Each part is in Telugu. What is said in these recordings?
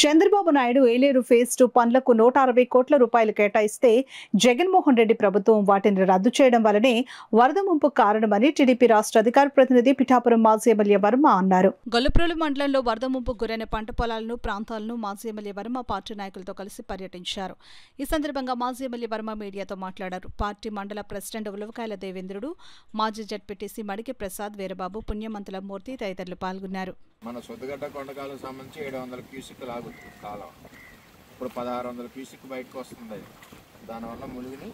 చంద్రబాబు నాయుడు ఏలేరు ఫేజ్ 2 పనులకు 160 కోట్ల రూపాయలు కేటాయిస్తే జగన్మోహన్ రెడ్డి ప్రభుత్వం వాటిని రద్దు చేయడం వల్లనే వరద ముంపు కారణమని టీడీపీ రాష్ట్ర అధికార ప్రతినిధి పిఠాపురం మాజీ ఎమ్మెల్యే వర్మ అన్నారు. గొల్లప్రోలు మండలంలో వరద ముంపు గురైన పంట పొలాలను ప్రాంతాలను మాజీ ఎమ్మెల్యే వర్మ పార్టీ నాయకులతో కలిసి పర్యటించారు. ఈ సందర్భంగా మాజీ ఎమ్మెల్యే వర్మ మీడియాతో మాట్లాడారు. పార్టీ మండల ప్రెసిడెంట్ ఉలవకాయల దేవేంద్రుడు, మాజీ జడ్పీటీసీ మడికి ప్రసాద్, వీరబాబు, పుణ్యమంతుల మూర్తి తదితరులు పాల్గొన్నారు. మన సొద్దుగడ్డ కొండకాలకు సంబంధించి 700 క్యూసిక్ లాగుతుంది కాలం. ఇప్పుడు 1600 క్యూసిక్ బయటకు వస్తుంది. దానివల్ల మునిగిని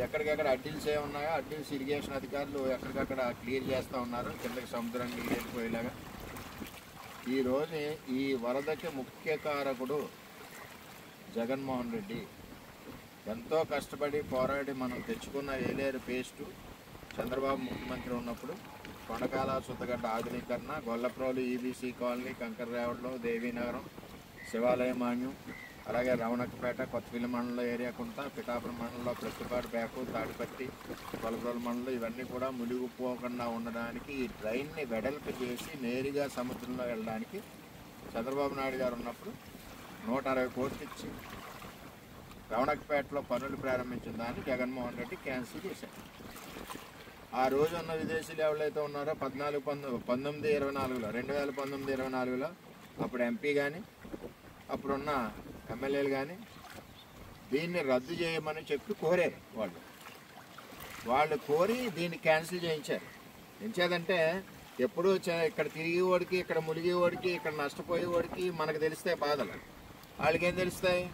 ఎక్కడికక్కడ అడ్డీల్స్ ఏమున్నాయో అడ్డీల్స్ ఇరిగేషన్ అధికారులు ఎక్కడికక్కడ క్లియర్ చేస్తూ ఉన్నారు, కిందకి సముద్రాన్ని నీళ్ళు వెళ్ళిపోయేలాగా. ఈరోజు ఈ వరదకి ముఖ్య కారకుడు జగన్మోహన్ రెడ్డి. ఎంతో కష్టపడి పోరాడి మనం తెచ్చుకున్న ఏలేరు పేస్టు చంద్రబాబు ముఖ్యమంత్రి ఉన్నప్పుడు కొండకాల సుత్తగడ్డ ఆధునీకరణ, గొల్లప్రోలు ఈబీసీ కాలనీ, కంకర్రేవడ్లో, దేవీనగరం, శివాలయ మాన్యం, అలాగే రవణక్కపేట, కొత్తపల్లి మండలం ఏరియా కుంట, పిఠాపురం మండలంలో ప్రస్తుపాడు, బేకు, తాడిపత్తి, గొల్లప్రోలు మండలం ఇవన్నీ కూడా మునిగిపోకుండా ఉండడానికి ఈ డ్రైన్ని వెడల్పు చేసి నేరుగా సముద్రంలో వెళ్ళడానికి చంద్రబాబు నాయుడు గారు ఉన్నప్పుడు 160 కోట్లు ఇచ్చి రవణక్కపేటలో పనులు ప్రారంభించిన దాన్ని జగన్మోహన్ రెడ్డి క్యాన్సిల్ చేశారు. ఆ రోజు ఉన్న విదేశీయులు ఎవరైతే ఉన్నారో 2019-24లో అప్పుడు ఎంపీ కానీ అప్పుడున్న ఎమ్మెల్యేలు కానీ దీన్ని రద్దు చేయమని చెప్పి కోరారు. వాళ్ళు కోరి దీన్ని క్యాన్సిల్ చేయించారు. ఎంచేదంటే ఎప్పుడూ ఇక్కడ తిరిగి ఓడికి, ఇక్కడ మునిగి ఓడికి, ఇక్కడ నష్టపోయే ఓడికి మనకు తెలిస్తే బాధలు, వాళ్ళకేం తెలుస్తాయి?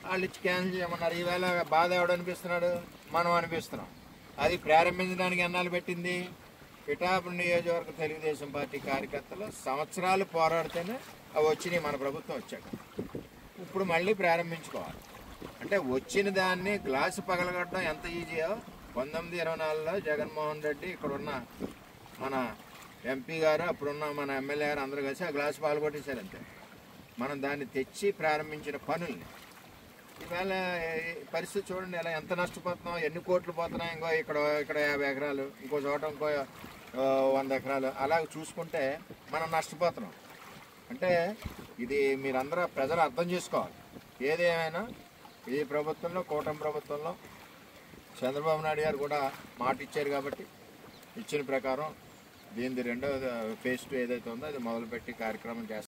వాళ్ళు ఇచ్చి క్యాన్సిల్ చేయమన్నారు. ఈవేళ బాధ ఎవడు అనిపిస్తున్నాడు? మనం అనిపిస్తున్నాం. అది ప్రారంభించడానికి ఎన్నాళ్ళు పెట్టింది? పిఠాపురం నియోజకవర్గ తెలుగుదేశం పార్టీ కార్యకర్తలు సంవత్సరాలు పోరాడితేనే అవి వచ్చినాయి. మన ప్రభుత్వం వచ్చాక ఇప్పుడు మళ్ళీ ప్రారంభించుకోవాలి. అంటే వచ్చిన దాన్ని గ్లాసు పగలగొట్టడం ఎంత ఈజీయో 1924లో జగన్మోహన్ రెడ్డి ఇక్కడున్న మన ఎంపీ గారు, అప్పుడున్న మన ఎమ్మెల్యే గారు అందరూ కలిసి ఆ గ్లాసు పాల్గొట్టేశారు అంతే. మనం దాన్ని తెచ్చి ప్రారంభించిన పనుల్ని ఇవాళ పరిస్థితి చూడండి, ఎలా ఎంత నష్టపోతున్నాం, ఎన్ని కోట్లు పోతున్నాయి. ఇక్కడ 50 ఎకరాలు, ఇంకో చోట ఇంకో 100 ఎకరాలు, అలా చూసుకుంటే మనం నష్టపోతున్నాం. అంటే ఇది మీరందరూ ప్రజలు అర్థం చేసుకోవాలి. ఏదేమైనా ఈ ప్రభుత్వంలో, కూటమి ప్రభుత్వంలో చంద్రబాబు నాయుడు గారు కూడా మాట ఇచ్చారు కాబట్టి ఇచ్చిన ప్రకారం దీనిది రెండో ఫేజ్ 2 ఏదైతే ఉందో అది మొదలుపెట్టి కార్యక్రమం చేస్తారు.